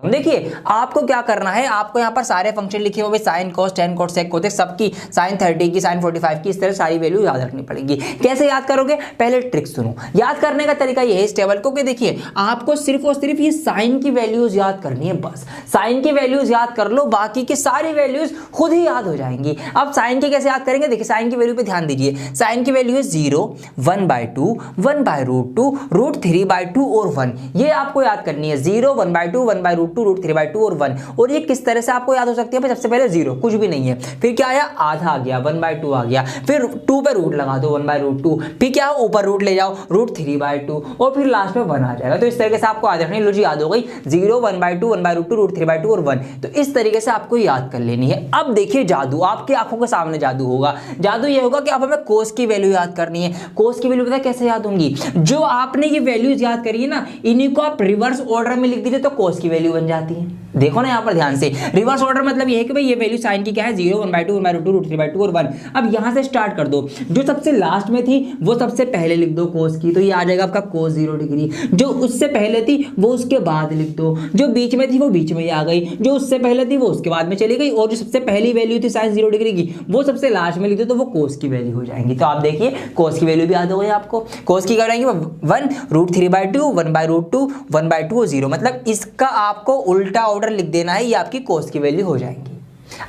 देखिए आपको क्या करना है, आपको यहाँ पर सारे फंक्शन लिखे हुए sine cos tan cot sec cosec सबकी, साइन 30 की साइन 45 की, इस तरह सारी वैल्यू याद रखनी पड़ेगी। कैसे याद करोगे, पहले ट्रिक सुनो। याद करने का तरीका ये है इस टेबल को कि देखिए आपको सिर्फ और सिर्फ ये साइन की वैल्यूज याद करनी है, बस साइन की वैल्यूज याद कर लो, बाकी की सारी वैल्यूज खुद ही याद हो जाएंगी। अब साइन की कैसे याद करेंगे, देखिए साइन की वैल्यू पे ध्यान दीजिए। साइन की वैल्यू है 0, 1/2, 1/√2, √3/2 और 1। ये आपको याद करनी है, 0, 1/2, 1/√2, √3/2 और 1। और ये किस तरह से आपको याद हो सकती है, सबसे पहले 0 कुछ भी नहीं है, फिर क्या आया आधा आ गया 1/2 आ गया, फिर 2 पे रूट लगा दो 1/√2, फिर क्या ऊपर रूट ले जाओ √3/2 और फिर लास्ट में 1 आ जाएगा। तो इस तरीके से आपको याद रखनी, लो जी याद हो गई 0, 1/2, 1/√2, √3/2 और 1। तो इस तरीके से आपको याद कर लेनी है। अब देखिए जादू, आपकी आंखों के सामने जादू होगा। जादू ये होगा कि अब हमें कोस की वैल्यू याद करनी है। कोस की वैल्यू पता है कैसे याद होंगी, जो आपने ये वैल्यूज याद करी है ना, इन्हीं को आप रिवर्स ऑर्डर में लिख दीजिए तो कोस की वैल्यू बन जाती है। देखो ना यहाँ पर ध्यान से, रिवर्स ऑर्डर मतलब ये है कि भाई ये वैल्यू साइन की क्या है 0, 1/2, 1/√2, √3/2 और 1। अब यहाँ से स्टार्ट कर दो, जो सबसे लास्ट में थी वो सबसे पहले लिख दो कोस की, तो ये आ जाएगा आपका कोस 0 डिग्री। जो उससे पहले थी वो उसके बाद लिख दो, जो बीच में थी वो बीच में ही आ गई, जो उससे पहले थी वो उसके बाद में चली गई, और जो सबसे पहली वैल्यू थी साइन 0 डिग्री की वो सबसे लास्ट में लिख दो तो वो कोस की वैल्यू हो जाएंगी। तो आप देखिए कोस की वैल्यू भी याद हो गई आपको। कोस की क्या रहेंगी 1, √3/2, 1/√2, 1/2 और 0। मतलब इसका आपको उल्टा ऑर्डर लिख देना है, ये आपकी कोस की वैल्यू हो जाएंगी।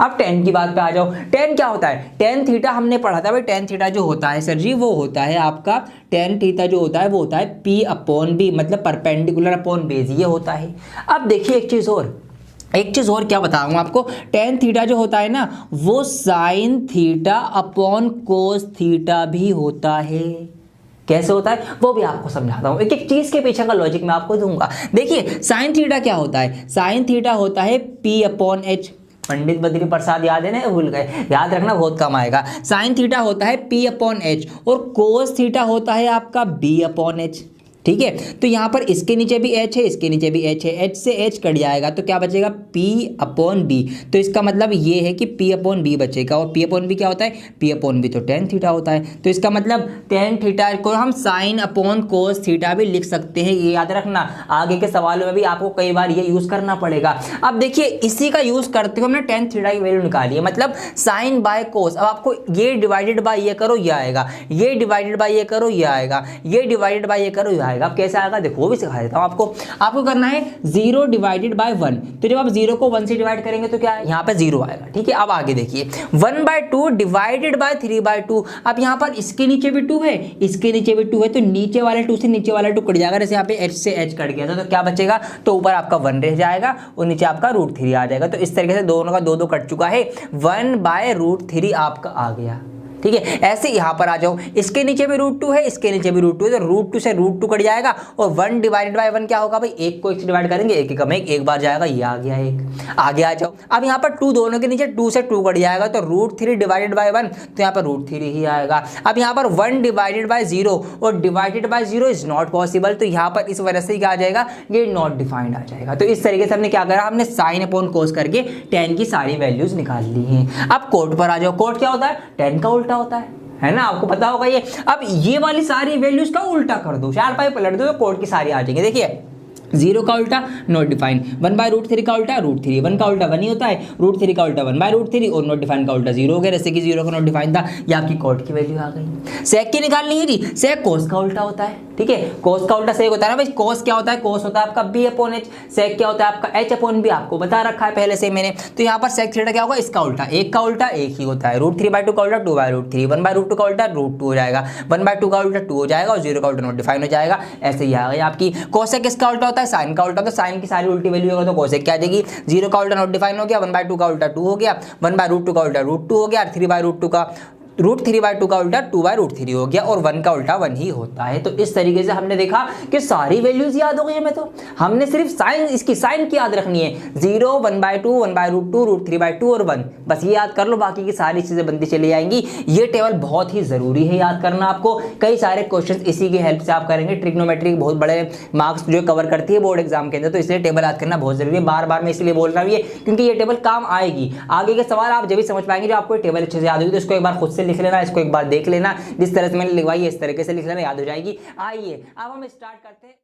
अब tan की बात पे आ जाओ। tan क्या होता है, tan थीटा हमने पढ़ा था भाई। tan थीटा जो होता है सर जी वो होता है आपका, tan थीटा जो होता है वो होता है P/B, मतलब परपेंडिकुलर अपॉन बेस, ये होता है। अब देखिए एक चीज और क्या बताऊंगा आपको, tan थीटा जो होता है ना वो sin theta upon cos theta भी होता है। कैसे होता है वो भी आपको समझाता हूं, एक एक चीज के पीछे का लॉजिक मैं आपको दूंगा। देखिए साइन थीटा क्या होता है, साइन थीटा होता है P/H। पंडित बद्री प्रसाद याद है ना, भूल गए, याद रखना बहुत कम आएगा। साइन थीटा होता है P/H और कोस थीटा होता है आपका B/H। ठीक है, तो यहाँ पर इसके नीचे भी H है, इसके नीचे भी H है, H से H कट जाएगा तो क्या बचेगा P/B। तो इसका मतलब ये है कि P/B बचेगा, और P/B क्या होता है, P/B तो tan थीटा होता है। तो इसका मतलब tan थीटा को हम sin अपॉन cos थीटा भी लिख सकते हैं, ये याद रखना। आगे के सवालों में भी आपको कई बार ये यूज करना पड़ेगा। अब देखिए इसी का यूज करते हुए हमने tan थीटा की वैल्यू निकाली है, मतलब sin बाय cos। अब आपको ये डिवाइडेड बाय ये करो ये आएगा, ये डिवाइडेड बाय ये करो ये आएगा, ये डिवाइडेड बाय ये करो ये आएगा। अब कैसे आएगा देखो वो भी सिखा देता हूं आपको करना है 0 डिवाइडेड बाय 1। तो जब आप 0 को 1 से डिवाइड करेंगे तो क्या है, यहाँ पे 0 आएगा। ठीक है, अब आगे देखिए 1/2 डिवाइडेड बाय 3/2। अब यहाँ पर इसके नीचे भी 2 है, इसके नीचे भी 2 है, तो नीचे वाले 2 से नीचे वाला 2 कट जाएगा। जैसे यहाँ पे H से H कट गया था तो क्या बचेगा, तो ऊपर आपका 1 रह जाएगा और नीचे आपका √3 आ जाएगा। तो इस तरीके से दोनों का 2 कट चुका है, 1/√3 आपका आ गया। ठीक है, ऐसे यहाँ पर आ जाओ, इसके नीचे भी √2 है, इसके नीचे भी √2 है, तो √2 से √2 कट जाएगा और 1 डिवाइडेड बाय 1 क्या होगा भाई, एक को 1 से डिवाइड करेंगे, एक में एक बार जाएगा, ये आ गया एक। आगे आ जाओ, अब यहाँ पर 2 दोनों के नीचे 2 से 2 कट जाएगा तो √3 डिवाइडेड बाय 1, तो यहाँ पर √3 ही आएगा। अब यहाँ पर 1 डिवाइडेड बाय 0 और divided by 0 is not possible, तो यहाँ पर इस वजह से क्या आ जाएगा, ये नॉट डिफाइंड आ जाएगा। तो इस तरीके से हमने क्या करा, हमने साइन अपॉन कोस करके tan की सारी वैल्यूज निकाल ली हैं। अब कोट पर आ जाओ। कोट क्या होता है, tan का उल्टा होता है ना, आपको पता होगा ये। अब ये वाली सारी वैल्यूज का उल्टा कर दो, 4 पाई पलट दो तो कोट की सारी आ जाएंगे। देखिए 0 का उल्टा नॉट डिफाइंड, 1/√3 का उल्टा √3, 1 का उल्टा 1 ही होता है, √3 का उल्टा 1/√3 और नॉट डिफाइंड का उल्टा 0 हो गया। जैसे कि 0 का नॉट डिफाइंड था, ये आपकी कोट की वैल्यू आ गई। सेक की निकालनी है जी, सेक कोस का उल्टा होता है। ठीक है, कोस का उल्टा सेक होता है ना भाई। कोस क्या होता है, कोस होता है आपका B/H, सेक क्या होता है आपका H/B, आपको बता रखा है पहले से मैंने। तो यहाँ पर सेक थीटा क्या होगा, इसका उल्टा, एक का उल्टा एक ही होता है, √3/2 का उल्टा 2/√3, 1/√2 का उल्टा √2 हो जाएगा, 1/2 का उल्टा 2 हो जाएगा और 0 का उल्टा नॉट डिफाइंड हो जाएगा। ऐसे ही आ गई आपकी। कोसेक इसका उल्टा होता है, साइन का उल्टा, तो साइन की सारी उल्टी वैल्यू होगा तो कोसेक क्या आ जाएगी, 0 का उल्टा नॉट डिफाइन हो गया, 1/2 का उल्टा 2 हो गया, 1/√2 का उल्टा √2 हो गया, 3/√2 का √3/2 का उल्टा 2/√3 हो गया और 1 का उल्टा 1 ही होता है। तो इस तरीके से हमने देखा कि सारी वैल्यूज याद हो गई हमें। तो हमने सिर्फ साइन, इसकी साइन की याद रखनी है, 0, 1/2, 1/√2, √3/2 और 1, बस ये याद कर लो, बाकी की सारी चीजें बनती चली जाएंगी। ये टेबल बहुत ही जरूरी है याद करना आपको। कई सारे क्वेश्चन इसी की हेल्प से आप करेंगे। ट्रिग्नोमेट्री बहुत बड़े मार्क्स जो कवर करती है बोर्ड एग्जाम के अंदर, तो इसलिए टेबल याद करना बहुत जरूरी है। बार बार मैं इसलिए बोल रहा हूँ ये, क्योंकि ये टेबल काम आएगी। आगे के सवाल आप जब भी समझ पाएंगे जब आपको टेबल अच्छे से याद होगी। तो इसको एक बार खुद से लिख लेना, इसको एक बार देख लेना, जिस तरह से मैंने लिखवाई है इस तरीके से लिख लेना, याद हो जाएगी। आइए अब हम स्टार्ट करते हैं।